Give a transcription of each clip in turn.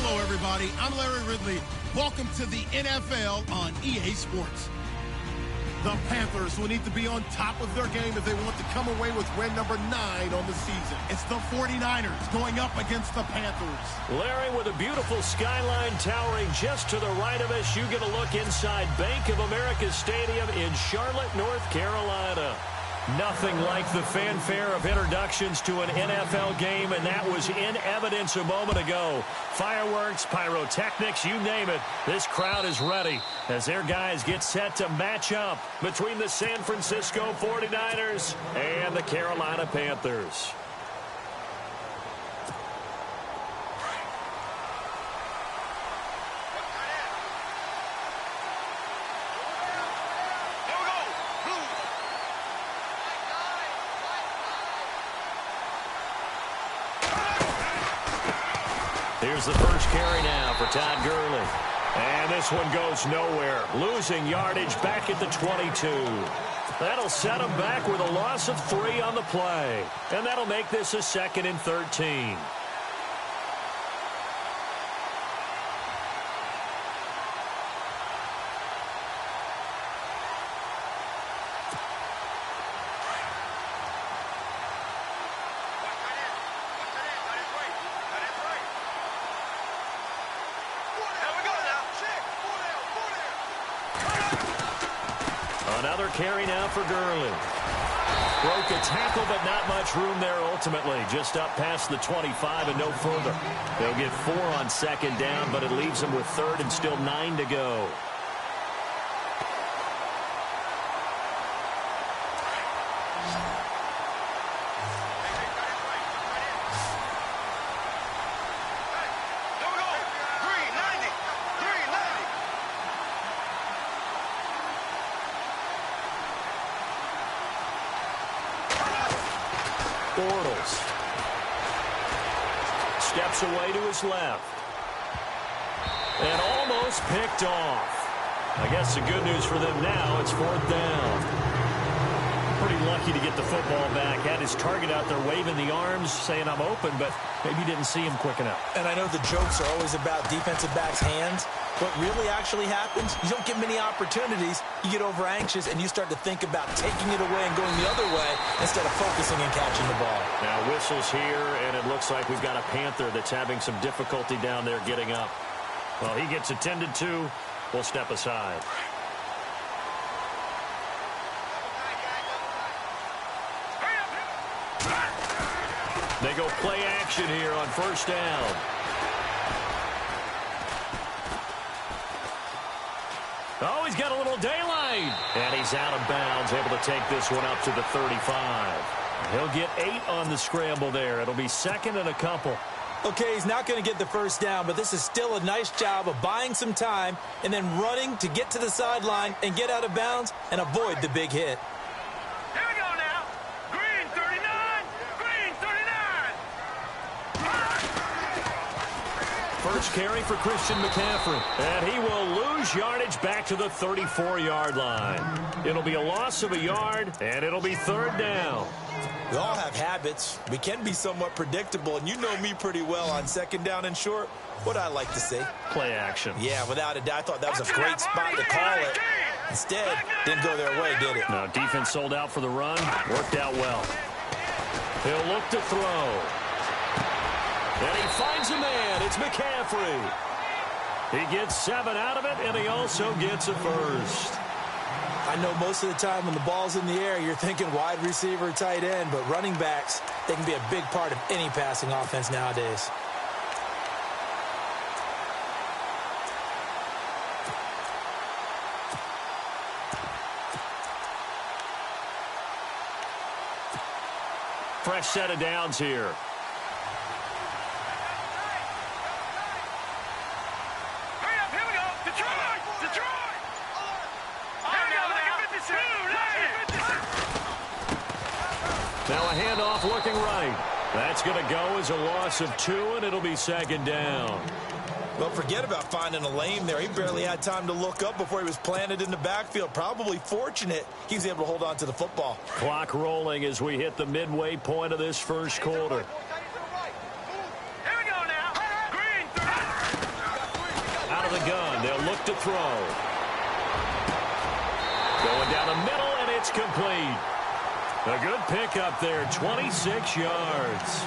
Hello, everybody. I'm Larry Ridley. Welcome to the NFL on EA Sports. The Panthers will need to be on top of their game if they want to come away with win number 9 on the season. It's the 49ers going up against the Panthers. Larry, with a beautiful skyline towering just to the right of us, you get a look inside Bank of America Stadium in Charlotte, North Carolina. Nothing like the fanfare of introductions to an NFL game, and that was in evidence a moment ago. Fireworks, pyrotechnics, you name it. This crowd is ready as their guys get set to match up between the San Francisco 49ers and the Carolina Panthers. Here's the first carry now for Todd Gurley. And this one goes nowhere. Losing yardage back at the 22. That'll set him back with a loss of 3 on the play. And that'll make this a 2nd and 13. Another carry now for Gurley. Broke a tackle, but not much room there ultimately. Just up past the 25 and no further. They'll get 4 on second down, but it leaves them with third and still 9 to go. Steps away to his left. And almost picked off. I guess the good news for them now, it's 4th down. Pretty lucky to get the football back. Had his target out there waving the arms, saying I'm open, but maybe didn't see him quick enough. And I know the jokes are always about defensive backs' hands. What really actually happens, you don't get many opportunities. You get over anxious and you start to think about taking it away and going the other way instead of focusing and catching the ball. Now whistles here, and it looks like we've got a Panther that's having some difficulty down there getting up. Well, he gets attended to. We'll step aside. They go play action here on 1st down. Oh, he's got a little daylight. And he's out of bounds, able to take this one up to the 35. He'll get 8 on the scramble there. It'll be 2nd and a couple. Okay, he's not going to get the 1st down, but this is still a nice job of buying some time and then running to get to the sideline and get out of bounds and avoid the big hit. Here we go now. Green 39. Green 39. First carry for Christian McCaffrey. And he will lose yardage back to the 34-yard line. It'll be a loss of a yard, and it'll be 3rd down. We all have habits. We can be somewhat predictable, and you know me pretty well on 2nd down and short. What I like to say? Play action. Yeah, without a doubt, I thought that was a great spot to call it. Instead, didn't go their way, did it? No, defense sold out for the run. Worked out well. He'll look to throw. And he finds a man. It's McCaffrey. He gets 7 out of it, and he also gets a first. I know most of the time when the ball's in the air, you're thinking wide receiver, tight end, but running backs, they can be a big part of any passing offense nowadays. Fresh set of downs here. Now a handoff looking right. That's going to go as a loss of 2, and it'll be 2nd down. Well, forget about finding a lane there. He barely had time to look up before he was planted in the backfield. Probably fortunate he was able to hold on to the football. Clock rolling as we hit the midway point of this 1st quarter. Here we go now. Green 30. Out of the gun, they'll look to throw. Going down the middle, and it's complete. A good pickup there, 26 yards.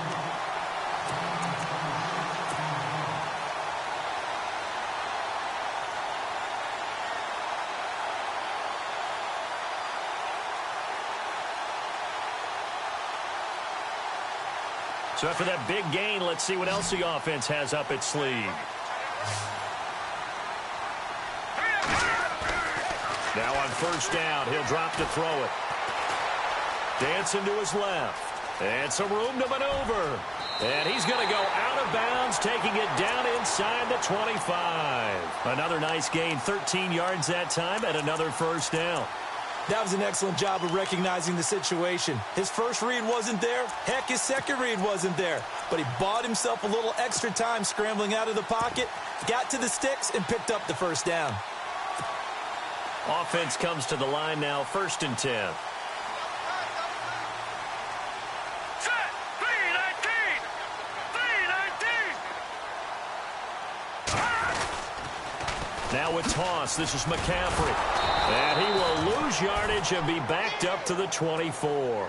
So after that big gain, let's see what else the offense has up its sleeve. Now on 1st down, he'll drop to throw it. Dancing to his left. And some room to maneuver. And he's going to go out of bounds, taking it down inside the 25. Another nice gain, 13 yards that time, and another 1st down. That was an excellent job of recognizing the situation. His first read wasn't there. Heck, his second read wasn't there. But he bought himself a little extra time scrambling out of the pocket, got to the sticks, and picked up the 1st down. Offense comes to the line now, 1st and 10. Now with toss, this is McCaffrey. And he will lose yardage and be backed up to the 24.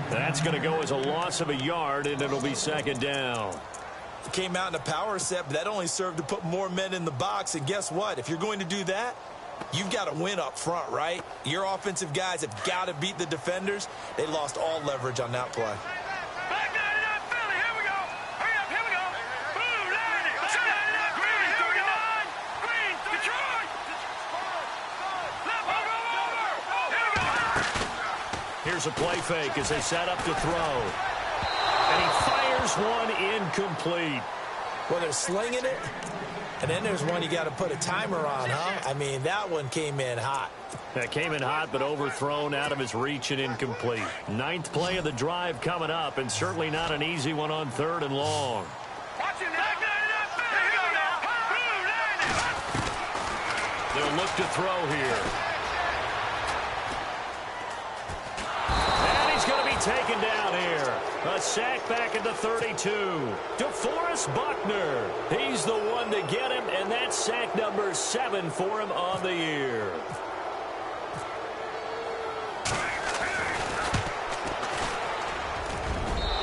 That's going to go as a loss of a yard, and it'll be 2nd down. Came out in a power set, but that only served to put more men in the box. And guess what? If you're going to do that, You've got to win up front, right? Your offensive guys have got to beat the defenders. They lost all leverage on that play. Back 99, Philly, here we go. Hurry up, here we go. Blue, 90. Back 99, Green, here we go. Green, Detroit. Left, over. Here we go. Here's a play fake as they set up to throw. And he fires one incomplete. Well, they're slinging it. And then there's one you got to put a timer on, huh? I mean, that one came in hot. That came in hot, but overthrown, out of his reach and incomplete. Ninth play of the drive coming up, and certainly not an easy one on 3rd and long. Watch it now. Back 99, Philly, here we go now. Blue, 90. They'll look to throw here. And he's going to be taken down here. A sack back at the 32. DeForest Buckner. He's the one to get him, and that's sack number 7 for him on the year.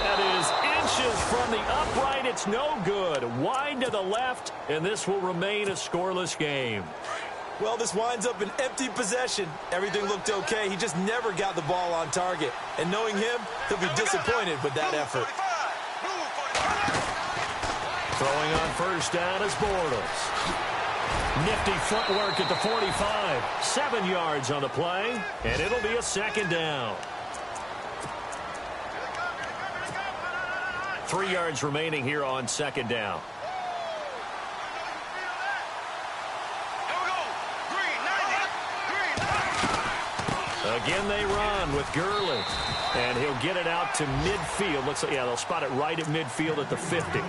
That is inches from the upright. It's no good. Wide to the left, and this will remain a scoreless game. Well, this winds up an empty possession. Everything looked okay. He just never got the ball on target. And knowing him, he'll be disappointed with that effort. Throwing on first down is Bortles. Nifty footwork at the 45. 7 yards on the play, and it'll be a 2nd down. 3 yards remaining here on 2nd down. Again, they run with Gurley. And he'll get it out to midfield. Looks like, yeah, they'll spot it right at midfield at the 50.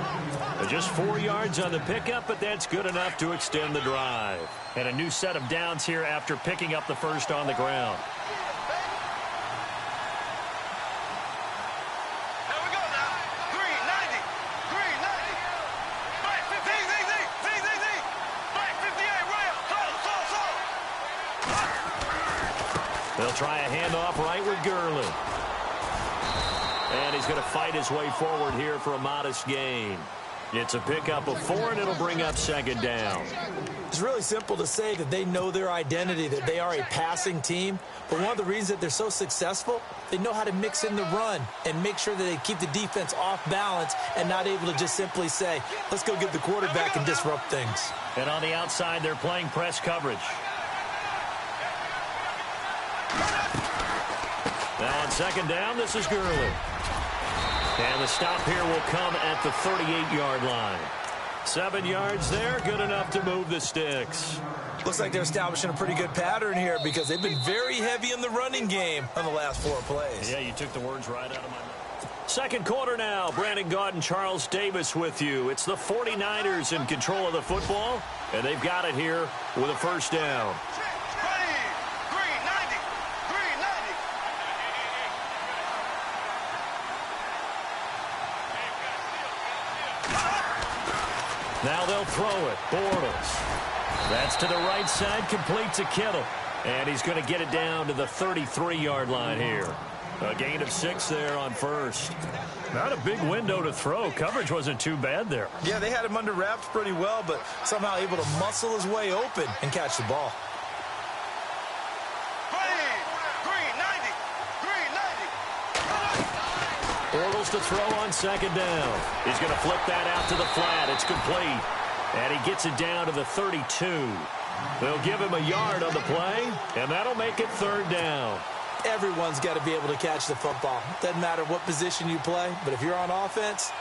Just 4 yards on the pickup, but that's good enough to extend the drive. And a new set of downs here after picking up the first on the ground. Here we go now. Green, 90. Green, 90. Black 58. Black 58, rail. Slow. They'll try a handoff right with Gurley. And he's going to fight his way forward here for a modest gain. It's a pickup of 4, and it'll bring up 2nd down. It's really simple to say that they know their identity, that they are a passing team. But one of the reasons that they're so successful, they know how to mix in the run and make sure that they keep the defense off balance and not able to just simply say, let's go get the quarterback and disrupt things. And on the outside, they're playing press coverage. Now on 2nd down, this is Gurley. And the stop here will come at the 38-yard line. 7 yards there, good enough to move the sticks. Looks like they're establishing a pretty good pattern here because they've been very heavy in the running game on the last 4 plays. Yeah, you took the words right out of my mouth. 2nd quarter now. Brandon Gaudin and Charles Davis with you. It's the 49ers in control of the football, and they've got it here with a first down. Now they'll throw it. Bortles. That's to the right side, complete to Kittle. And he's going to get it down to the 33-yard line here. A gain of 6 there on first. Not a big window to throw. Coverage wasn't too bad there. Yeah, they had him under wraps pretty well, but somehow able to muscle his way open and catch the ball. Bortles to throw on 2nd down. He's going to flip that out to the flat. It's complete. And he gets it down to the 32. They'll give him a yard on the play, and that'll make it 3rd down. Everyone's got to be able to catch the football. Doesn't matter what position you play, but if you're on offense,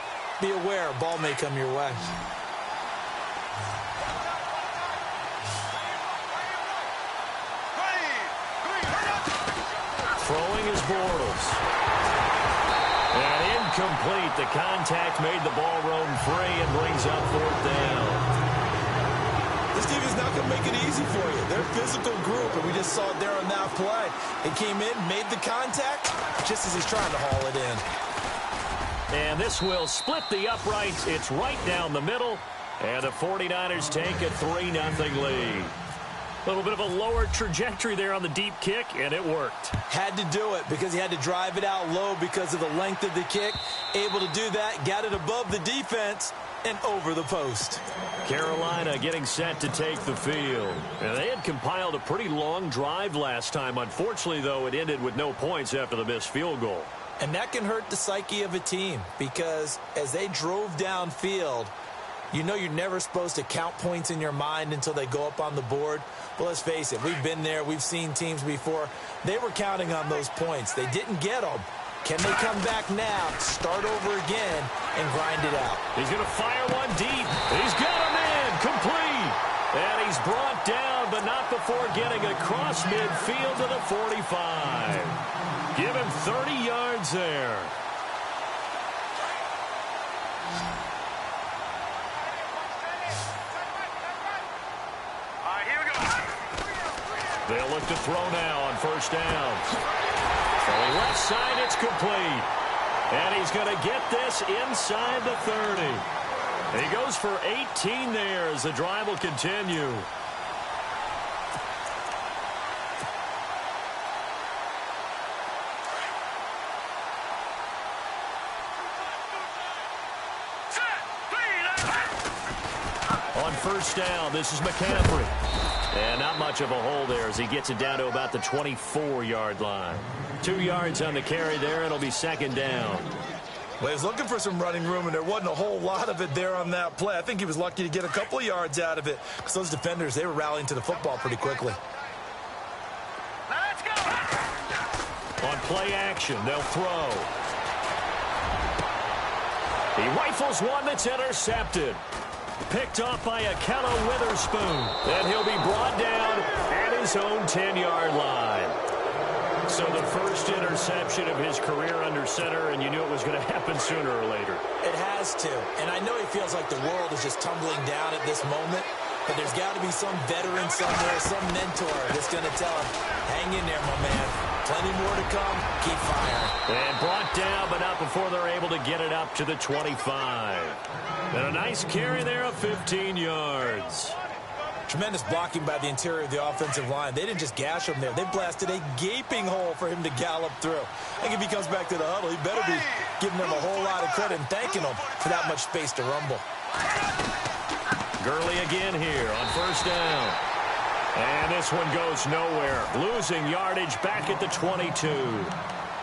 be aware a ball may come your way. Throwing is Bortles. And incomplete. The contact made the ball roam free and brings up 4th down. This team is not going to make it easy for you. They're a physical group, and we just saw it there on that play. He came in, made the contact, just as he's trying to haul it in. And this will split the uprights. It's right down the middle. And the 49ers take a 3-0 lead. A little bit of a lower trajectory there on the deep kick, and it worked. Had to do it because he had to drive it out low because of the length of the kick. Able to do that, got it above the defense and over the post. Carolina getting set to take the field. And they had compiled a pretty long drive last time. Unfortunately, though, it ended with no points after the missed field goal. And that can hurt the psyche of a team because as they drove downfield, you know you're never supposed to count points in your mind until they go up on the board. Well, let's face it, we've been there. We've seen teams before. They were counting on those points. They didn't get them. Can they come back now, start over again, and grind it out? He's going to fire one deep. He's got him in, complete. And he's brought down, but not before getting across midfield to the 45. Give him 30 yards there. They'll look to throw now on first downs. Throwing left side, it's complete. And he's going to get this inside the 30. He goes for 18 there as the drive will continue. On first down, this is McCaffrey. And not much of a hole there as he gets it down to about the 24-yard line. 2 yards on the carry there. It'll be second down. Well, he was looking for some running room, and there wasn't a whole lot of it there on that play. I think he was lucky to get a couple of yards out of it because those defenders, they were rallying to the football pretty quickly. Let's go. On play action, they'll throw. He rifles one that's intercepted. Picked off by Akello Witherspoon. And he'll be brought down at his own 10-yard line. So the first interception of his career under center, and you knew it was going to happen sooner or later. It has to. And I know he feels like the world is just tumbling down at this moment, but there's got to be some veteran somewhere, some mentor that's going to tell him, hang in there, my man. Plenty more to come. Keep firing. And brought down, but not before they're able to get it up to the 25. And a nice carry there of 15 yards. Tremendous blocking by the interior of the offensive line. They didn't just gash him there. They blasted a gaping hole for him to gallop through. I think if he comes back to the huddle, he better be giving them a whole lot of credit and thanking them for that much space to rumble. Gurley again here on first down. And this one goes nowhere. Losing yardage back at the 22.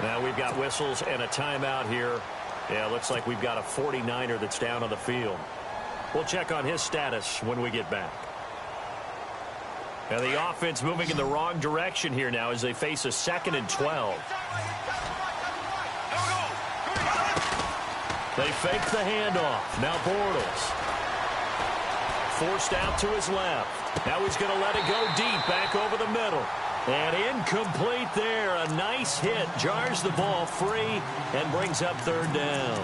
Now we've got whistles and a timeout here. Yeah, looks like we've got a 49er that's down on the field. We'll check on his status when we get back. And the offense moving in the wrong direction here now as they face a 2nd and 12. They fake the handoff. Now Bortles. Forced out to his left. Now he's going to let it go deep back over the middle. And incomplete there. A nice hit. Jars the ball free and brings up third down.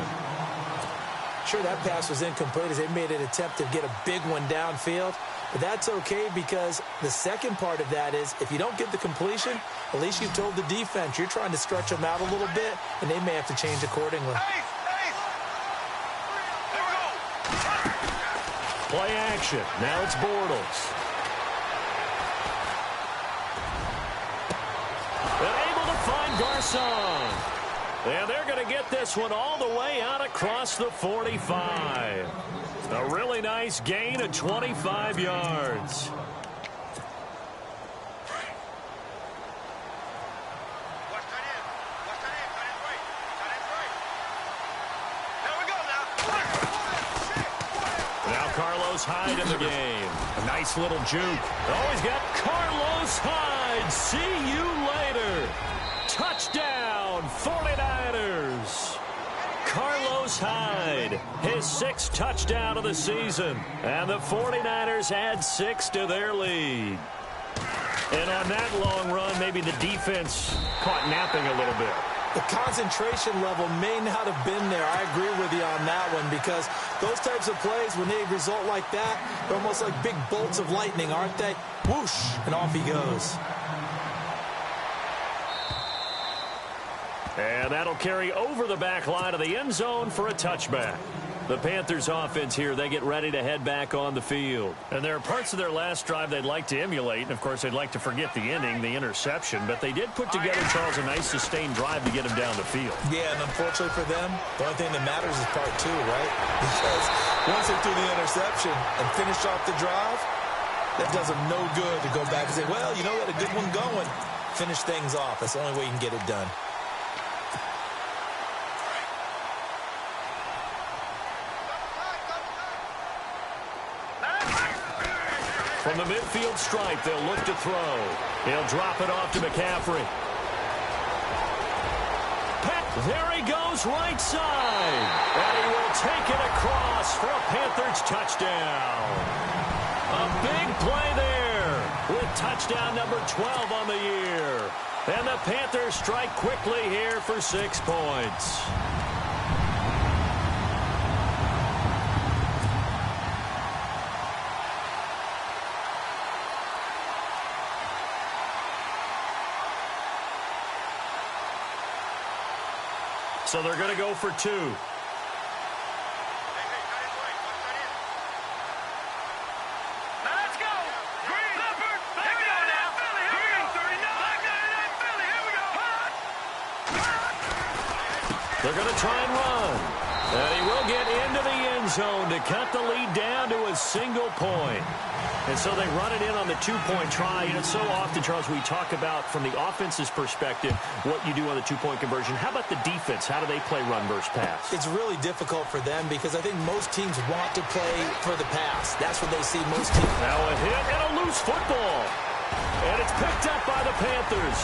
Sure, that pass was incomplete as they made an attempt to get a big one downfield. But that's okay because the second part of that is if you don't get the completion, at least you've told the defense you're trying to stretch them out a little bit, and they may have to change accordingly. Play action. Now it's Bortles. And able to find Garcon. And they're going to get this one all the way out across the 45. A really nice gain of 25 yards. Now Carlos Hyde in the game. A nice little juke. Oh, he's got Carlos Hyde. See you later. Touchdown, 49ers. Carlos Hyde, his 6th touchdown of the season. And the 49ers add 6 to their lead. And on that long run, maybe the defense caught napping a little bit. The concentration level may not have been there. I agree with you on that one because those types of plays, when they result like that, they're almost like big bolts of lightning, aren't they? Whoosh, and off he goes. And that'll carry over the back line of the end zone for a touchback. The Panthers offense here, they get ready to head back on the field. And there are parts of their last drive they'd like to emulate. And, of course, they'd like to forget the ending, the interception. But they did put together, Charles, a nice sustained drive to get them down the field. Yeah, and unfortunately for them, the only thing that matters is part two, right? Because once they threw the interception and finished off the drive, that does them no good to go back and say, well, you know, we had a good one going. Finish things off. That's the only way you can get it done. From the midfield stripe, they'll look to throw. He'll drop it off to McCaffrey. There he goes, right side. And he will take it across for a Panthers touchdown. A big play there with touchdown number 12 on the year. And the Panthers strike quickly here for 6 points. So they're going to go for 2. They're going to try and run. And he will get into the end zone to cut the lead down to a single point. And so they run it in on the 2-point try. And it's so often, Charles, we talk about from the offense's perspective what you do on the 2-point conversion. How about the defense? How do they play run versus pass? It's really difficult for them because I think most teams want to play for the pass. That's what they see most teams. Now a hit and a loose football. And it's picked up by the Panthers.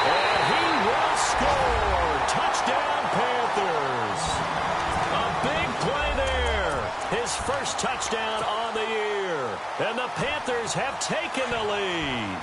And he will score. Touchdown, Panthers. A big play there. His first touchdown on the year. And the Panthers have taken the lead.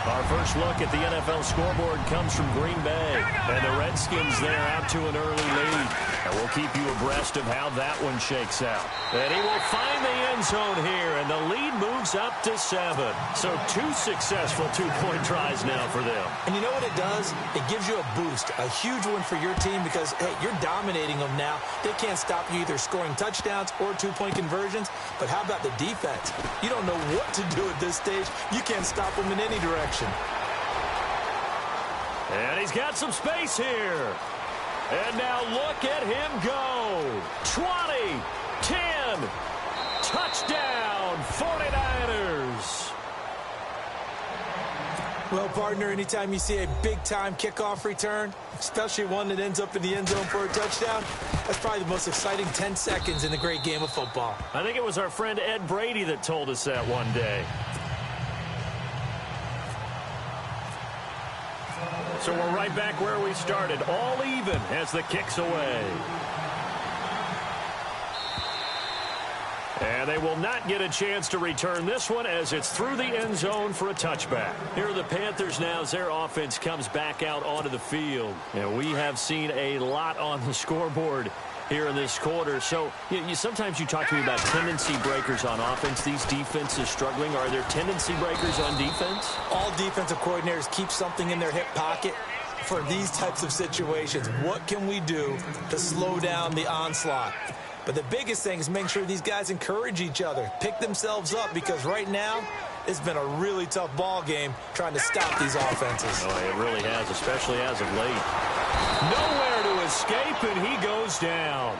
Our first look at the NFL scoreboard comes from Green Bay. And the Redskins there out to an early lead. And we'll keep you abreast of how that one shakes out. And he will find the end zone here. And the lead moves up to 7. So 2 successful 2-point tries now for them. And you know what it does? It gives you a boost. A huge one for your team because, hey, you're dominating them now. They can't stop you either scoring touchdowns or 2-point conversions. But how about the defense? You don't know what to do at this stage. You can't stop them in any direction. And he's got some space here. And now look at him go. 20, 10, touchdown, 49ers. Well, partner, anytime you see a big-time kickoff return, especially one that ends up in the end zone for a touchdown, that's probably the most exciting 10 seconds in the great game of football. I think it was our friend Ed Brady that told us that one day. So we're right back where we started, all even as the kick's away. And they will not get a chance to return this one as it's through the end zone for a touchback. Here are the Panthers now as their offense comes back out onto the field. And we have seen a lot on the scoreboard here in this quarter. So sometimes you talk to me about tendency breakers on offense. These defenses struggling. Are there tendency breakers on defense? All defensive coordinators keep something in their hip pocket for these types of situations. What can we do to slow down the onslaught? But the biggest thing is making sure these guys encourage each other, pick themselves up, because right now it's been a really tough ball game trying to stop these offenses. Oh, it really has, especially as of late. Nowhere to escape, and he goes down.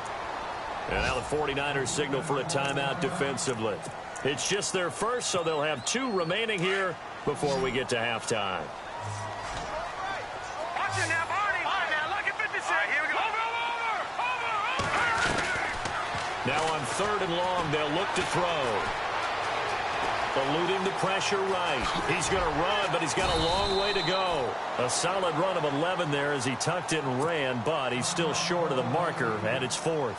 And now the 49ers signal for a timeout defensively. It's just their first, so they'll have 2 remaining here before we get to halftime. Watch it now, Barney. All right, now, look at 56. All right, here we go. Over. Now on 3rd and long, they'll look to throw. Eluding the pressure right. He's going to run, but he's got a long way to go. A solid run of 11 there as he tucked it and ran, but he's still short of the marker, and it's 4th.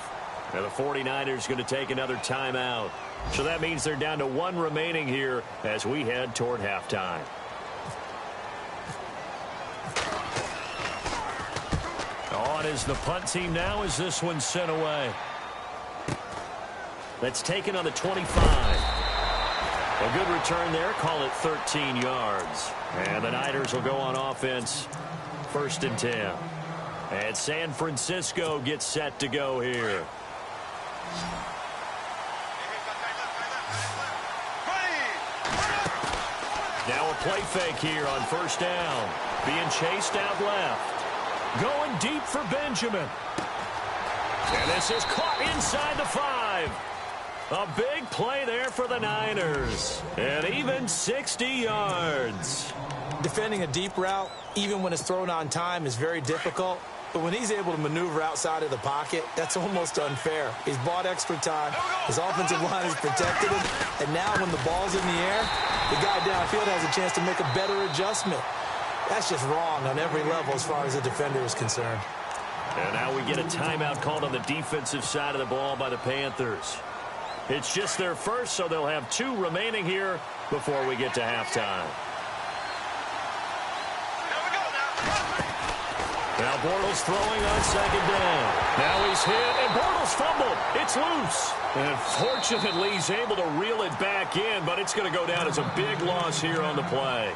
And the 49ers going to take another timeout. So that means they're down to 1 remaining here as we head toward halftime. On is the punt team now as this one's sent away. That's taken on the 25. A good return there. Call it 13 yards. And the Niners will go on offense. 1st and 10. And San Francisco gets set to go here. Now a play fake here on first down. Being chased out left. Going deep for Benjamin. And this is caught inside the 5. A big play there for the Niners. And even 60 yards. Defending a deep route, even when it's thrown on time, is very difficult. But when he's able to maneuver outside of the pocket, that's almost unfair. He's bought extra time. His offensive line has protected him. And now when the ball's in the air, the guy downfield has a chance to make a better adjustment. That's just wrong on every level as far as the defender is concerned. And now we get a timeout called on the defensive side of the ball by the Panthers. It's just their first, so they'll have 2 remaining here before we get to halftime. Now Bortles throwing on second down. Now he's hit, and Bortles fumbled. It's loose. And fortunately, he's able to reel it back in, but it's going to go down as a big loss here on the play.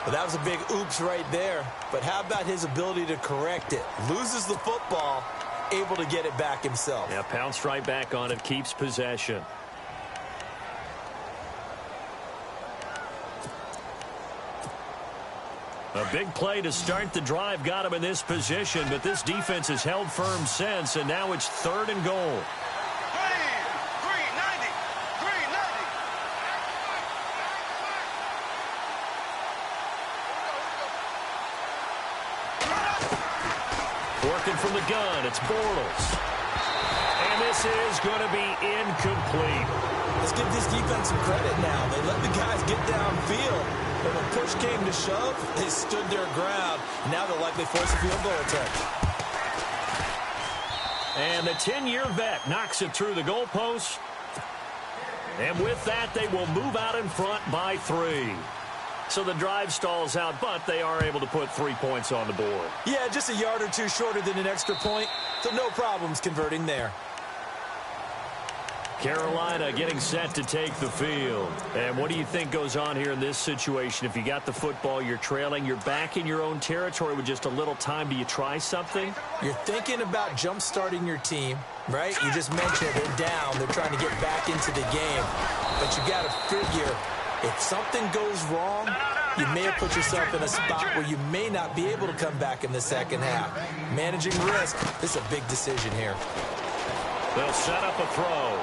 Well, that was a big oops right there. But how about his ability to correct it? Loses the football, able to get it back himself. Yeah, pounced right back on it, keeps possession. A big play to start the drive got him in this position, but this defense has held firm since, and now it's 3rd and goal. Working from the gun, it's Bortles. And this is going to be incomplete. Let's give this defense some credit now. They let the guys get downfield. But when push came to shove, they stood their ground. Now they'll likely force a field goal attempt. And the 10-year vet knocks it through the goalpost. And with that, they will move out in front by 3. So the drive stalls out, but they are able to put 3 points on the board. Yeah, just a yard or 2 shorter than an extra point, so no problems converting there. Carolina getting set to take the field. And what do you think goes on here in this situation? If you got the football, you're trailing, you're back in your own territory with just a little time. Do you try something? You're thinking about jump-starting your team, right? You just mentioned they're down. They're trying to get back into the game. But you got to figure, if something goes wrong, you may have put yourself in a spot where you may not be able to come back in the second half. Managing risk, this is a big decision here. They'll set up a throw.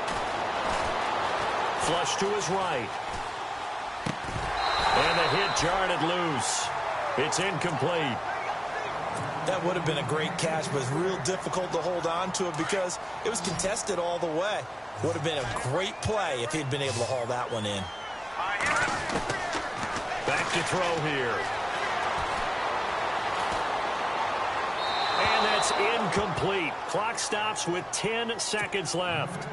Flush to his right. And the hit jarred it loose. It's incomplete. That would have been a great catch, but it's real difficult to hold on to it because it was contested all the way. Would have been a great play if he'd been able to haul that one in. Back to throw here. And that's incomplete. Clock stops with 10 seconds left.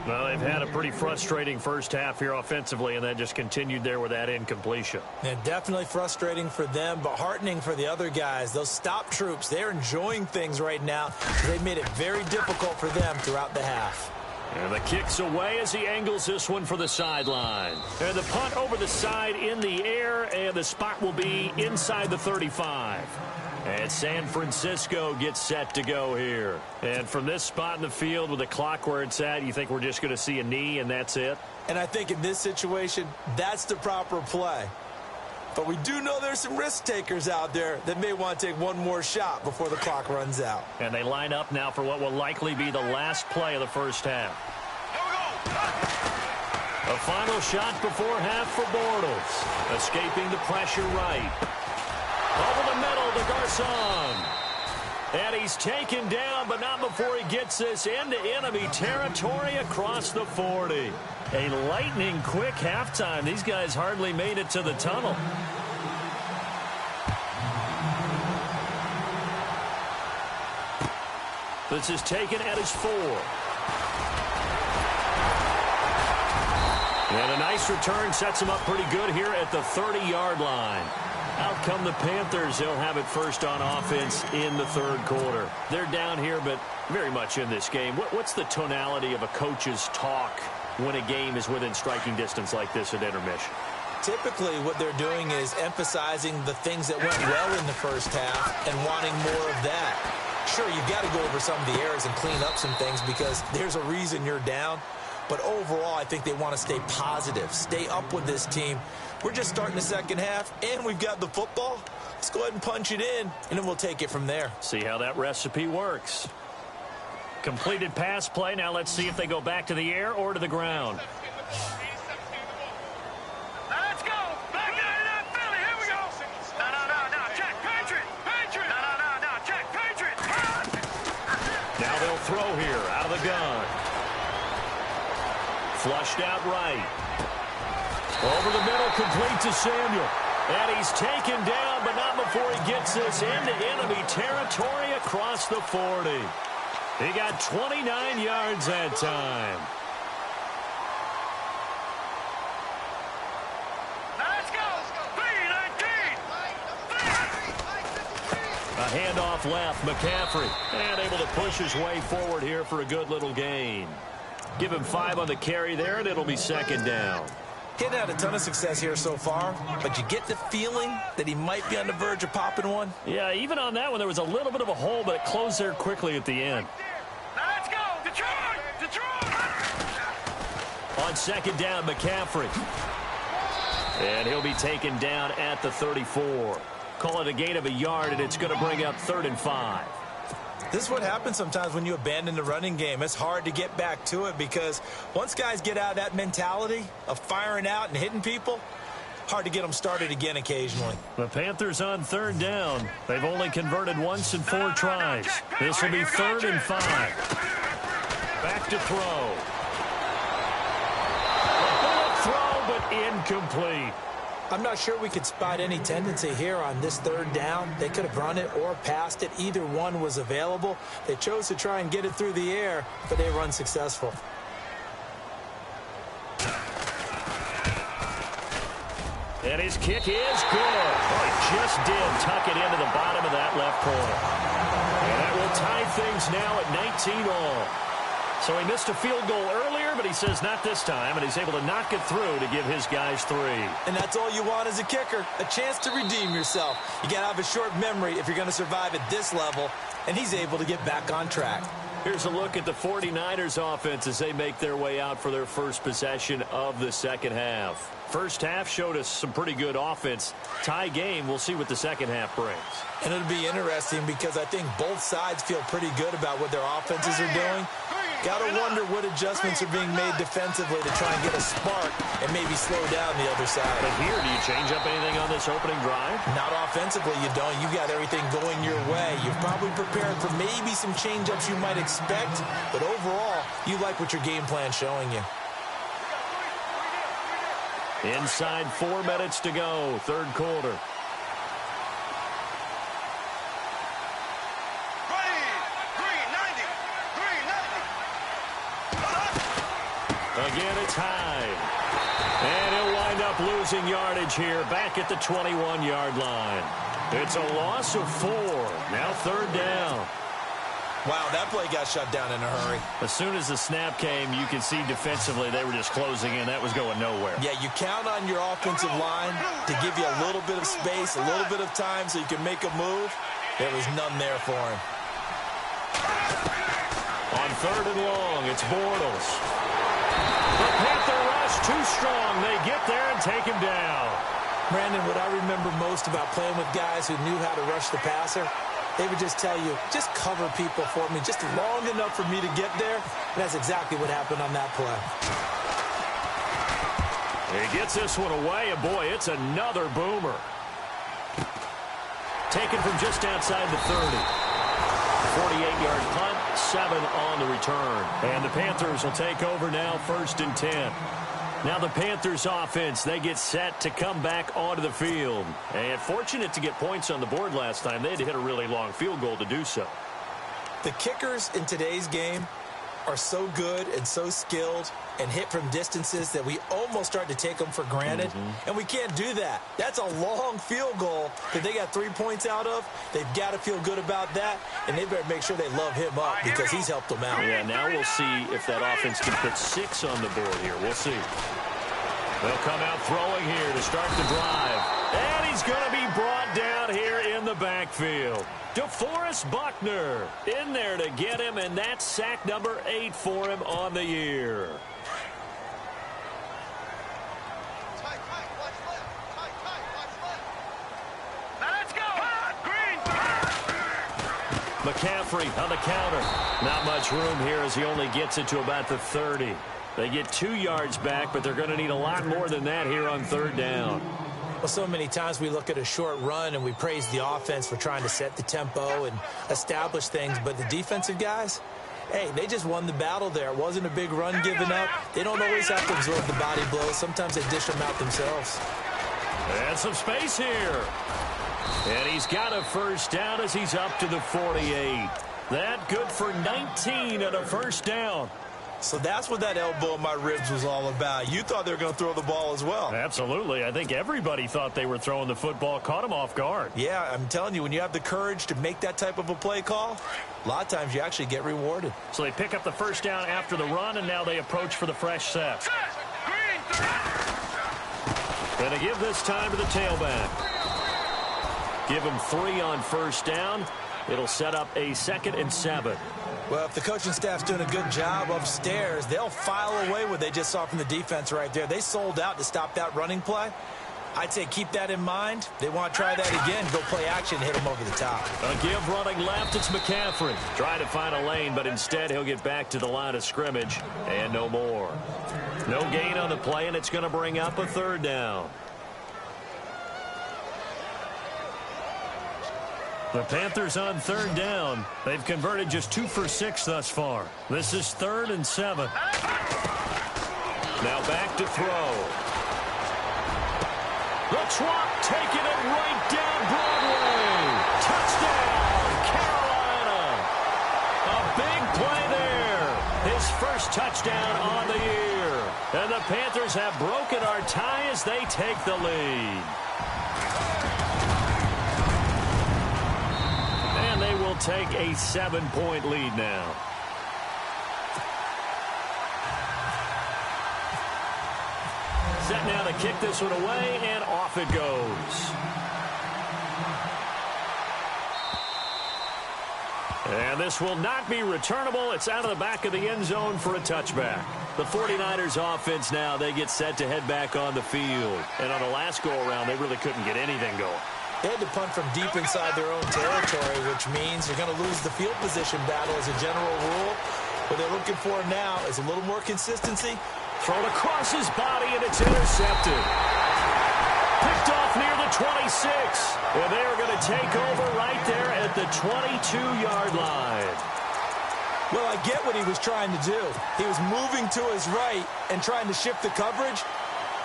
Well, they've had a pretty frustrating first half here offensively, and then just continued there with that incompletion. Yeah, definitely frustrating for them, but heartening for the other guys. Those stop troops, they're enjoying things right now. They've made it very difficult for them throughout the half. And the kick's away as he angles this one for the sideline. And the punt over the side in the air, and the spot will be inside the 35. And San Francisco gets set to go here. And from this spot in the field with the clock where it's at, you think we're just going to see a knee and that's it? And I think in this situation, that's the proper play. But we do know there's some risk takers out there that may want to take one more shot before the clock runs out. And they line up now for what will likely be the last play of the first half. A final shot before half for Bortles. Escaping the pressure right. Over the middle to Garcon. And he's taken down, but not before he gets this into enemy territory across the 40. A lightning quick halftime. These guys hardly made it to the tunnel. This is taken at his 4. And a nice return sets him up pretty good here at the 30-yard line. Out come the Panthers. They'll have it first on offense in the third quarter. They're down here, but very much in this game. What's the tonality of a coach's talk when a game is within striking distance like this at intermission? Typically, what they're doing is emphasizing the things that went well in the first half and wanting more of that. Sure, you've got to go over some of the errors and clean up some things because there's a reason you're down. But overall, I think they want to stay positive, stay up with this team. We're just starting the second half, and we've got the football. Let's go ahead and punch it in, and then we'll take it from there. See how that recipe works. Completed pass play. Now let's see if they go back to the air or to the ground. Let's go. Back to that Philly. Here we go. No. Check. Patriot. No. Check. Patriot. Now they'll throw here out of the gun. Flushed out right. Over the middle, complete to Samuel. And he's taken down, but not before he gets this into enemy territory across the 40. He got 29 yards that time. Let's go. A handoff left, McCaffrey. And able to push his way forward here for a good little gain. Give him 5 on the carry there, and it'll be second down. He hadn't had a ton of success here so far, but you get the feeling that he might be on the verge of popping one. Yeah, even on that one, there was a little bit of a hole, but it closed there quickly at the end. Let's go. Detroit. On second down, McCaffrey. And he'll be taken down at the 34. Call it a gain of a yard, and it's going to bring up 3rd and 5. This is what happens sometimes when you abandon the running game. It's hard to get back to it because once guys get out of that mentality of firing out and hitting people, hard to get them started again occasionally. The Panthers on 3rd down. They've only converted once in 4 tries. This will be 3rd and 5. Back to throw. A bullet throw, but incomplete. I'm not sure we could spot any tendency here on this 3rd down. They could have run it or passed it. Either one was available. They chose to try and get it through the air, but they were unsuccessful. And his kick is good. Oh, he just did tuck it into the bottom of that left corner. And that will tie things now at 19 all. So he missed a field goal earlier, but he says not this time, and he's able to knock it through to give his guys 3. And that's all you want as a kicker, a chance to redeem yourself. You got to have a short memory if you're going to survive at this level, and he's able to get back on track. Here's a look at the 49ers offense as they make their way out for their first possession of the second half. First half showed us some pretty good offense. Tie game, we'll see what the second half brings. And it'll be interesting because I think both sides feel pretty good about what their offenses are doing. Got to wonder what adjustments are being made defensively to try and get a spark and maybe slow down the other side. But here, do you change up anything on this opening drive? Not offensively, you don't. You got everything going your way. You've probably prepared for maybe some change-ups you might expect, but overall, you like what your game plan's showing you. Inside 4 minutes to go, 3rd quarter. Again, it's Hyde. And he'll wind up losing yardage here back at the 21-yard line. It's a loss of 4. Now 3rd down. Wow, that play got shut down in a hurry. As soon as the snap came, you could see defensively they were just closing in. That was going nowhere. Yeah, you count on your offensive line to give you a little bit of space, a little bit of time so you can make a move. There was none there for him. On 3rd and long, it's Bortles. The Panther rush too strong. They get there and take him down. Brandon, what I remember most about playing with guys who knew how to rush the passer, they would just tell you, just cover people for me, just long enough for me to get there. And that's exactly what happened on that play. He gets this one away, and boy, it's another boomer. Taken from just outside the 30. 48-yard punt, 7 on the return. And the Panthers will take over now, 1st and 10. Now the Panthers offense, they get set to come back onto the field. And fortunate to get points on the board last time. They had to hit a really long field goal to do so. The kickers in today's game are so good and so skilled and hit from distances that we almost start to take them for granted. And we can't do that. That's a long field goal that they got 3 points out of. They've got to feel good about that, and they better make sure they love him up because he's helped them out. Yeah, now we'll see if that offense can put 6 on the board here. We'll see. They'll come out throwing here to start the drive. And he's going to be brought down here in the the backfield. DeForest Buckner in there to get him, and that's sack number 8 for him on the year. McCaffrey on the counter. Not much room here as he only gets it to about the 30. They get 2 yards back, but they're going to need a lot more than that here on 3rd down. Well, so many times we look at a short run and we praise the offense for trying to set the tempo and establish things, but the defensive guys, hey, they just won the battle there. It wasn't a big run given up. They don't always have to absorb the body blows. Sometimes they dish them out themselves. And some space here. And he's got a 1st down as he's up to the 48. That good for 19 and a 1st down. So that's what that elbow in my ribs was all about. You thought they were going to throw the ball as well. Absolutely. I think everybody thought they were throwing the football, caught him off guard. Yeah, I'm telling you, when you have the courage to make that type of a play call, a lot of times you actually get rewarded. So they pick up the 1st down after the run, and now they approach for the fresh set. Going to give this time to the tailback. Give him 3 on 1st down. It'll set up a 2nd and 7. Well, if the coaching staff's doing a good job upstairs, they'll file away what they just saw from the defense right there. They sold out to stop that running play. I'd say keep that in mind. They want to try that again, go play action, hit them over the top. A give running left, it's McCaffrey. Trying to find a lane, but instead he'll get back to the line of scrimmage and no more. No gain on the play, and it's going to bring up a 3rd down. The Panthers on 3rd down. They've converted just 2 for 6 thus far. This is 3rd and 7. Now back to throw. The Trump taking it right down Broadway. Touchdown, Carolina. A big play there. His 1st touchdown on the year. And the Panthers have broken our tie as they take the lead. They will take a 7-point lead now. Set now to kick this one away, and off it goes. And this will not be returnable. It's out of the back of the end zone for a touchback. The 49ers offense now, they get set to head back on the field. And on the last go-around, they really couldn't get anything going. They had to punt from deep inside their own territory, which means you're going to lose the field position battle as a general rule. What they're looking for now is a little more consistency. Thrown across his body, and it's intercepted. Picked off near the 26. And they are going to take over right there at the 22-yard line. Well, I get what he was trying to do. He was moving to his right and trying to shift the coverage,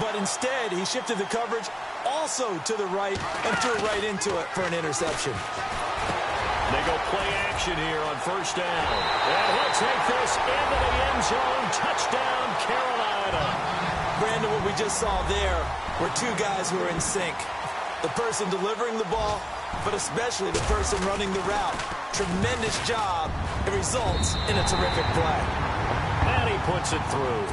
but instead he shifted the coverage also to the right and threw right into it for an interception. They go play action here on 1st down. And he'll take this into the end zone. Touchdown, Carolina. Brandon, what we just saw there were 2 guys who are in sync. The person delivering the ball, but especially the person running the route. Tremendous job. It results in a terrific play. And he puts it through.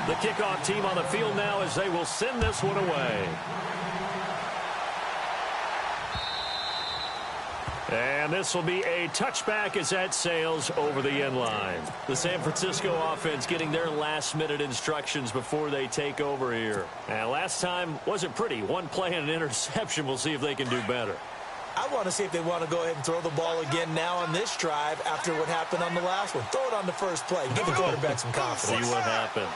The kickoff team on the field now as they will send this one away. And this will be a touchback as that sails over the end line. The San Francisco offense getting their last-minute instructions before they take over here. And last time wasn't pretty. 1 play and an interception. We'll see if they can do better. I want to see if they want to go ahead and throw the ball again now on this drive after what happened on the last one. Throw it on the first play. Give the quarterback some confidence. See what happens.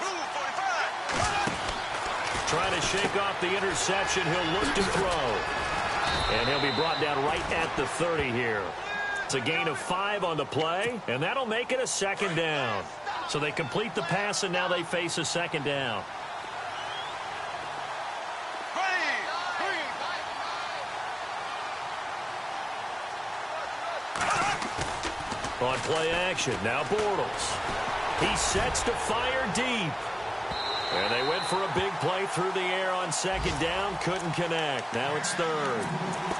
Trying to shake off the interception. He'll look to throw. And he'll be brought down right at the 30 here. It's a gain of 5 on the play, and that'll make it a 2nd down. So they complete the pass, and now they face a 2nd down. On play action, now Bortles. He sets to fire deep. And they went for a big play through the air on second down. Couldn't connect. Now it's third.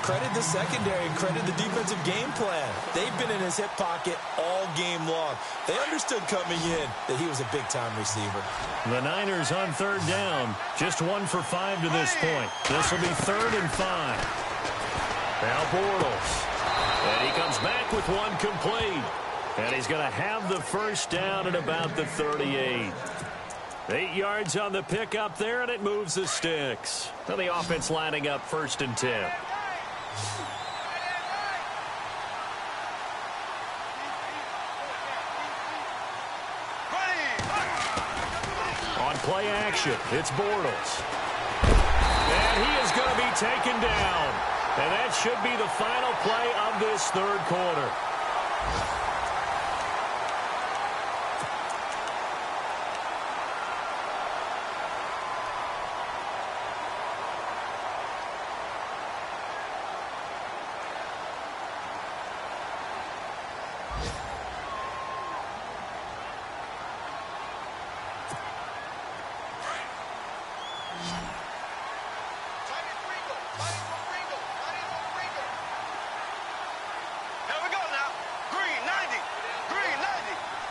Credit the secondary and credit the defensive game plan. They've been in his hip pocket all game long. They understood coming in that he was a big-time receiver. The Niners on third down. Just 1 for 5 to this point. This will be 3rd and 5. Now Bortles. And he comes back with one complete. And he's going to have the first down at about the 38. 8 yards on the pickup there, and it moves the sticks. So the offense lining up 1st and 10. On play action, it's Bortles. And he is going to be taken down. And that should be the final play of this 3rd quarter.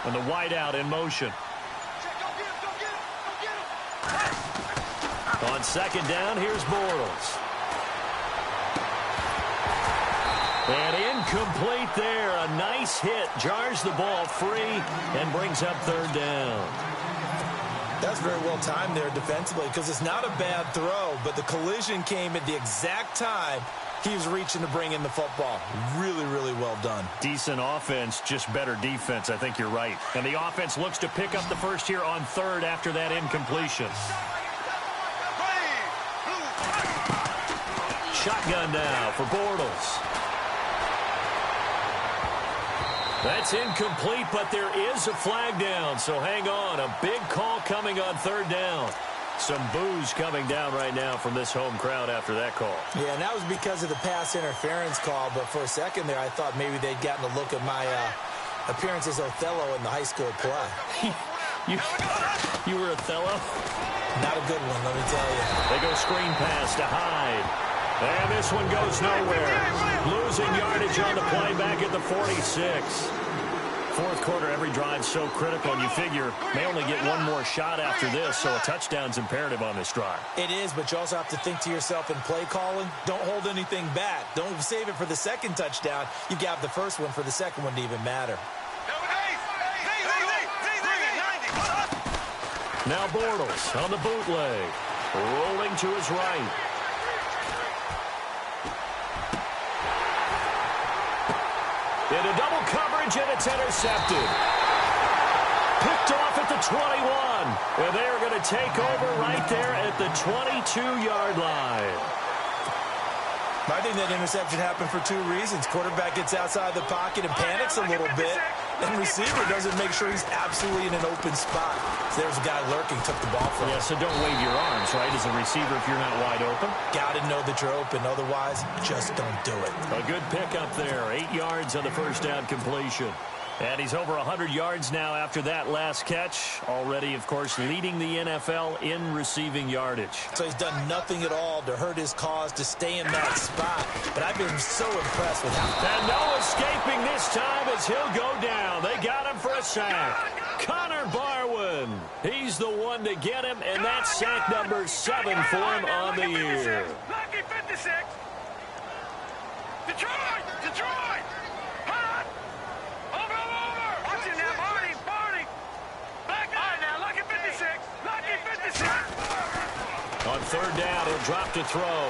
And the wideout in motion. On second down, here's Bortles. And incomplete there. A nice hit. Jars the ball free and brings up 3rd down. That's very well timed there defensively because it's not a bad throw, but the collision came at the exact time he was reaching to bring in the football. Really, really well done. Decent offense, just better defense. I think you're right. And the offense looks to pick up the first here on 3rd after that incompletion. Shotgun now for Bortles. That's incomplete, but there is a flag down, so hang on. A big call coming on 3rd down. Some boos coming down right now from this home crowd after that call. Yeah, and that was because of the pass interference call, but for a second there, I thought maybe they'd gotten a look at my appearance as Othello in the high school play. You were Othello? Not a good one, let me tell you. They go screen pass to Hyde. And this one goes nowhere. Losing yardage on the play back at the 46. 4th quarter, every drive so critical, and you figure may only get one more shot after this, so a touchdown's imperative on this drive. It is, but you also have to think to yourself in play calling, don't hold anything back. Don't save it for the second touchdown. You got the first one for the second one to even matter. Now Bortles on the bootleg, rolling to his right. Into double coverage, and it's intercepted. Picked off at the 21. And they are going to take over right there at the 22-yard line. I think that interception happened for 2 reasons. Quarterback gets outside the pocket and panics a little bit. And receiver doesn't make sure he's absolutely in an open spot. So there's a guy lurking, took the ball from him. Yeah, so don't wave your arms, right, as a receiver if you're not wide open. Got to know that you're open. Otherwise, just don't do it. A good pickup there. 8 yards on the first down completion. And he's over 100 yards now after that last catch. Already, of course, leading the NFL in receiving yardage. So he's done nothing at all to hurt his cause to stay in that spot. But I've been so impressed with how... And no escaping this time as he'll go down. They got him for a sack. Connor Barwin. He's the one to get him, and that's sack number 7 for him on the year. Lucky 56. Detroit! Detroit! Hot! Over! Watch it now, Barney! Back up! All right, now, Lucky 56! Lucky 56! On 3rd down, he'll drop to throw.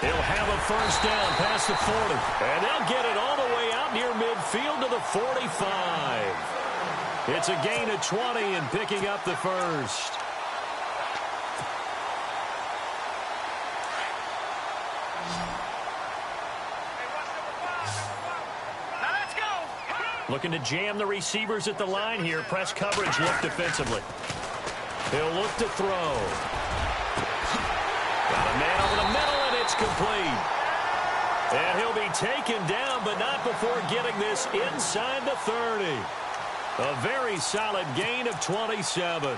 He'll have a first down past the 40. And they'll get it all the way out near midfield to the 45. It's a gain of 20 and picking up the first. Looking to jam the receivers at the line here. Press coverage look defensively. He'll look to throw. Got a man over the middle, and it's complete. And he'll be taken down, but not before getting this inside the 30. A very solid gain of 27.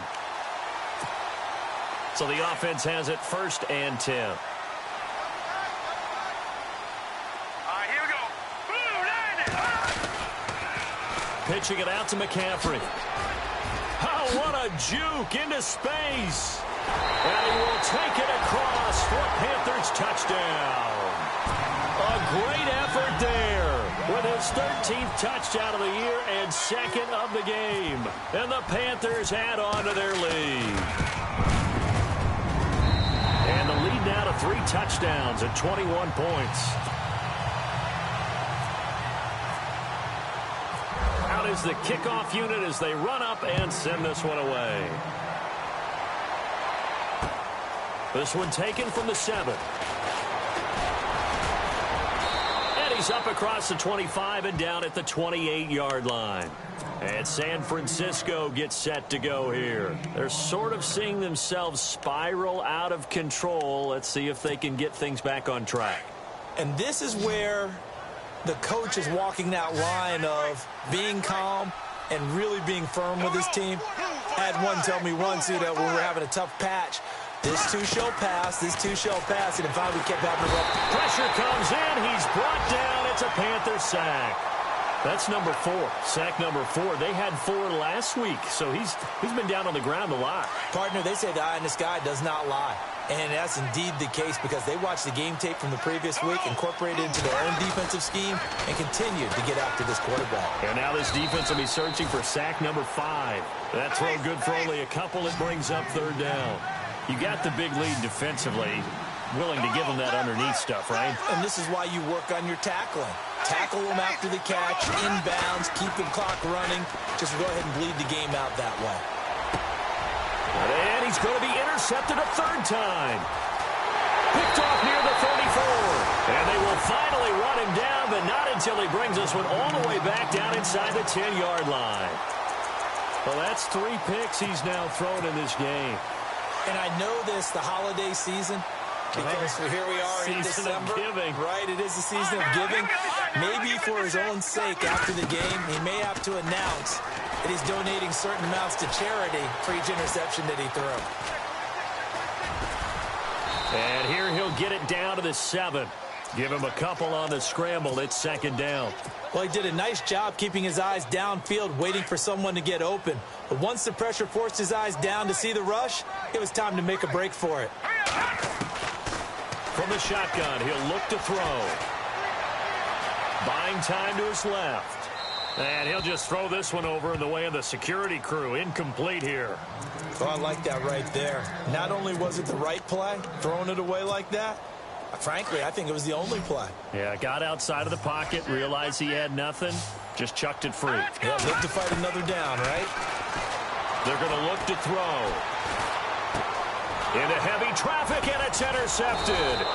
So the offense has it 1st and 10. All right, here we go. Blue line it. Pitching it out to McCaffrey. Oh, what a juke into space. And he will take it across for a Panthers touchdown. A great effort there with his 13th touchdown of the year and 2nd of the game. And the Panthers add on to their lead. And the lead now to 3 touchdowns at 21 points. Out is the kickoff unit as they run up and send this one away. This one taken from the 7. And he's up across the 25 and down at the 28-yard line. And San Francisco gets set to go here. They're sort of seeing themselves spiral out of control. Let's see if they can get things back on track. And this is where the coach is walking that line of being calm and really being firm with his team. I had one tell me once, when we were having a tough patch, this too shall pass, this too shall pass, and finally we kept having to run. Pressure comes in, he's brought down, it's a Panther sack. That's number 4, sack number 4. They had 4 last week, so he's been down on the ground a lot. Partner, they say the eye in the sky does not lie. And that's indeed the case because they watched the game tape from the previous week, incorporated it into their own defensive scheme, and continued to get after this quarterback. And now this defense will be searching for sack number 5. That throw good for only a couple. It brings up 3rd down. You got the big lead defensively, willing to give them that underneath stuff, right? And this is why you work on your tackling. Tackle them after the catch, inbounds, keep the clock running. Just go ahead and bleed the game out that way. And he's going to be intercepted a 3rd time. Picked off near the 34. And they will finally run him down, but not until he brings this one all the way back down inside the 10-yard line. Well, that's 3 picks he's now thrown in this game. And I know this, the holiday season, because here we are in December. Right, it is the season of giving. Maybe for his own sake after the game, he may have to announce that he's donating certain amounts to charity for each interception that he threw. And here he'll get it down to the 7. Give him a couple on the scramble. It's 2nd down. Well, he did a nice job keeping his eyes downfield, waiting for someone to get open. But once the pressure forced his eyes down to see the rush, it was time to make a break for it. From the shotgun, he'll look to throw. Buying time to his left. And he'll just throw this one over in the way of the security crew. Incomplete here. Oh, I like that right there. Not only was it the right play, throwing it away like that, frankly, I think it was the only play. Yeah, got outside of the pocket, realized he had nothing, just chucked it free. Yeah, live to fight another down, right? They're going to look to throw. Into heavy traffic, and it's intercepted.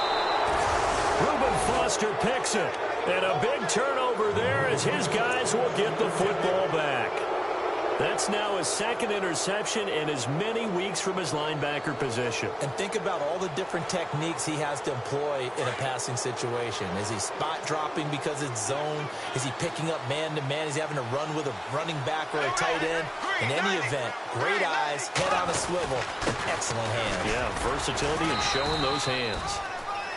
Reuben Foster picks it. And a big turnover there as his guys will get the football back. That's now his 2nd interception in as many weeks from his linebacker position. And think about all the different techniques he has to employ in a passing situation. Is he spot dropping because it's zone? Is he picking up man-to-man? Is he having to run with a running back or a tight end? In any event, great eyes, head on a swivel, and excellent hands. Yeah, versatility and showing those hands.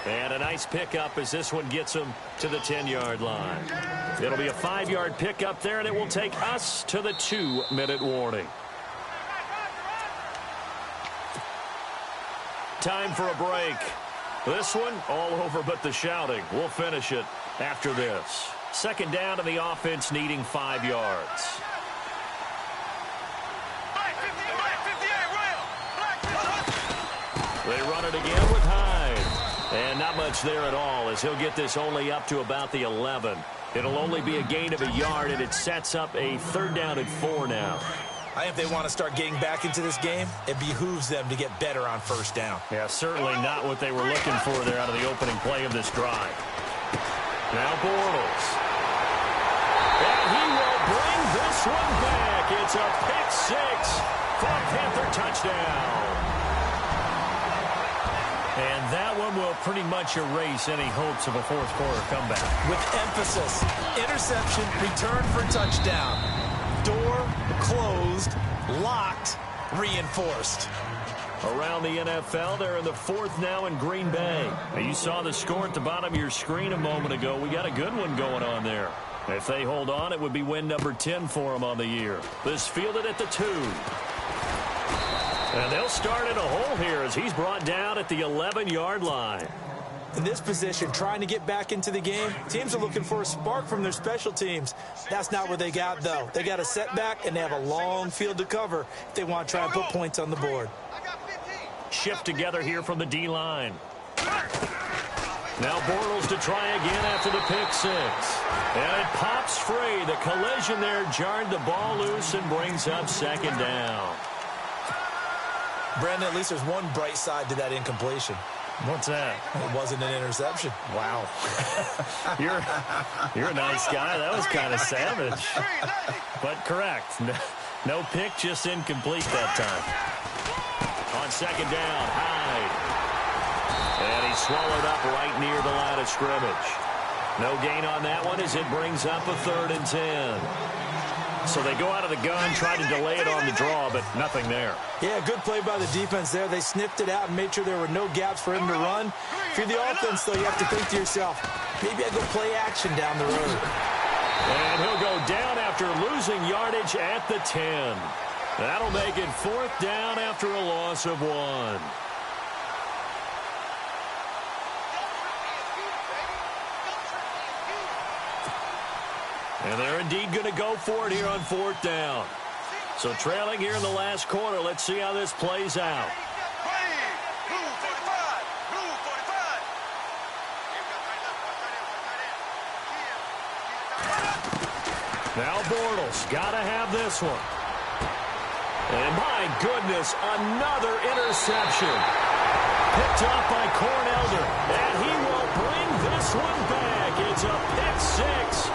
And a nice pickup as this one gets him to the 10-yard line. It'll be a 5-yard pickup there, and it will take us to the 2-minute warning. Time for a break. This one, all over but the shouting. We'll finish it after this. 2nd down to the offense needing 5 yards. They run it again with Hyde. And not much there at all as he'll get this only up to about the 11. It'll only be a gain of a yard, and it sets up a 3rd down and 4 now. I think if they want to start getting back into this game, it behooves them to get better on 1st down. Yeah, certainly not what they were looking for there out of the opening play of this drive. Now Bortles. And he will bring this one back. It's a pick 6 for a Panther touchdown. And that one will pretty much erase any hopes of a 4th quarter comeback. With emphasis, interception, return for touchdown. Door closed, locked, reinforced. Around the NFL, they're in the 4th now in Green Bay. Now, you saw the score at the bottom of your screen a moment ago. We got a good one going on there. If they hold on, it would be win number 10 for them on the year. This fielded at the 2. And they'll start in a hole here as he's brought down at the 11-yard line. In this position, trying to get back into the game, teams are looking for a spark from their special teams. That's not what they got, though. They got a setback, and they have a long field to cover if they want to try and put points on the board. Shift together here from the D-line. Now Bortles to try again after the pick 6. And it pops free. The collision there jarred the ball loose and brings up 2nd down. Brandon, at least there's one bright side to that incompletion. What's that? It wasn't an interception. Wow. You're a nice guy. That was kind of savage. But correct. No pick, just incomplete that time. On 2nd down, Hyde. And he's swallowed up right near the line of scrimmage. No gain on that one as it brings up a 3rd and 10. So they go out of the gun, try to delay it on the draw, but nothing there. Yeah, good play by the defense there. They sniffed it out and made sure there were no gaps for him to run. If you're the offense, though, you have to think to yourself, maybe I go play action down the road. And he'll go down after losing yardage at the 10. That'll make it 4th down after a loss of 1. And they're indeed going to go for it here on 4th down. So trailing here in the last quarter. Let's see how this plays out. Now Bortles got to have this one. And my goodness, another interception. Picked up by Cornelder. And he will bring this one back. It's a pick 6.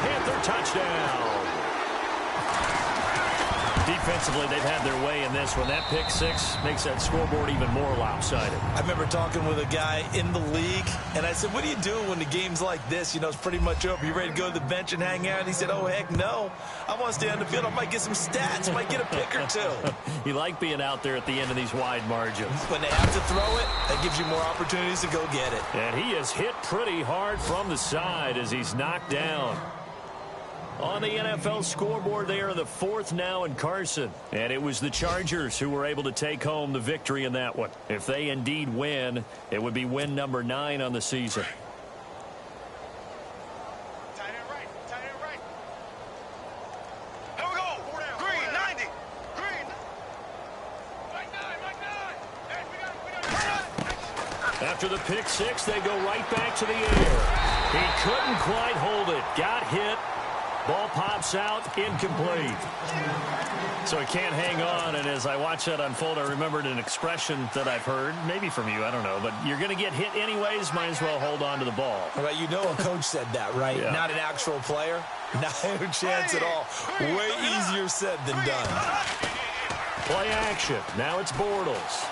Panther touchdown. Defensively, they've had their way in this one. That pick 6 makes that scoreboard even more lopsided. I remember talking with a guy in the league, and I said, what do you do when the game's like this? You know, it's pretty much over. You ready to go to the bench and hang out? And he said, oh, heck no. I want to stay on the field. I might get some stats. Might get a pick or 2. You like being out there at the end of these wide margins. When they have to throw it, that gives you more opportunities to go get it. And he is hit pretty hard from the side as he's knocked down. On the NFL scoreboard, they are in the 4th now in Carson. And it was the Chargers who were able to take home the victory in that one. If they indeed win, it would be win number 9 on the season. Tight end right. Tight end right. Here we go. Green, 90. Green. Mike 9. Hey, we got it. After the pick 6, they go right back to the air. He couldn't quite hold it. Got hit. Ball pops out, incomplete. So he can't hang on, and as I watch that unfold, I remembered an expression that I've heard, maybe from you, I don't know, but you're going to get hit anyways, might as well hold on to the ball. Right, you know a coach said that, right? Yeah. Not an actual player. No chance at all. Way easier said than done. Play action. Now it's Bortles.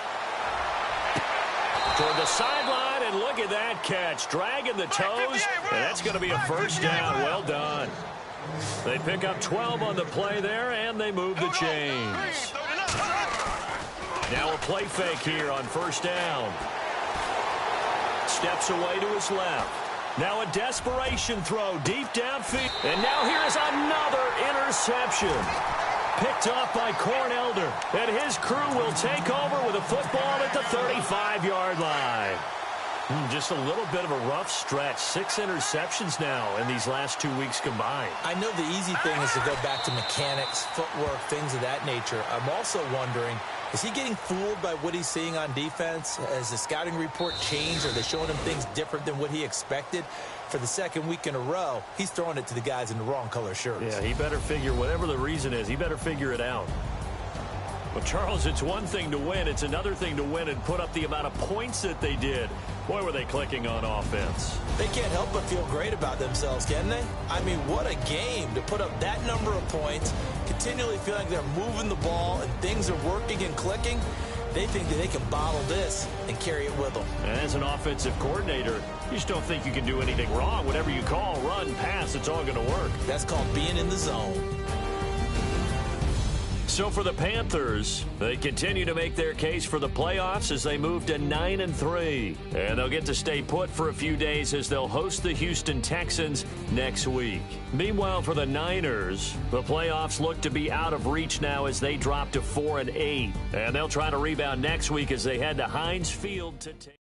Toward the sideline, and look at that catch. Dragging the toes, and that's going to be a 1st down. Well done. They pick up 12 on the play there, and they move the chains. Now a play fake here on 1st down. Steps away to his left. Now a desperation throw deep downfield. And now here is another interception. Picked off by Cornelder. And his crew will take over with a football at the 35-yard line. Just a little bit of a rough stretch. 6 interceptions now in these last 2 weeks combined. I know the easy thing is to go back to mechanics, footwork, things of that nature. I'm also wondering, is he getting fooled by what he's seeing on defense? Has the scouting report changed? Are they showing him things different than what he expected? For the 2nd week in a row, he's throwing it to the guys in the wrong color shirts. Yeah, he better figure, whatever the reason is, he better figure it out. Well, Charles, it's one thing to win. It's another thing to win and put up the amount of points that they did. Boy, were they clicking on offense. They can't help but feel great about themselves, can they? I mean, what a game to put up that number of points, continually feel like they're moving the ball and things are working and clicking. They think that they can bottle this and carry it with them. And as an offensive coordinator, you just don't think you can do anything wrong. Whatever you call, run, pass, it's all going to work. That's called being in the zone. So for the Panthers, they continue to make their case for the playoffs as they move to 9-3. And they'll get to stay put for a few days as they'll host the Houston Texans next week. Meanwhile, for the Niners, the playoffs look to be out of reach now as they drop to 4-8. And they'll try to rebound next week as they head to Heinz Field to take.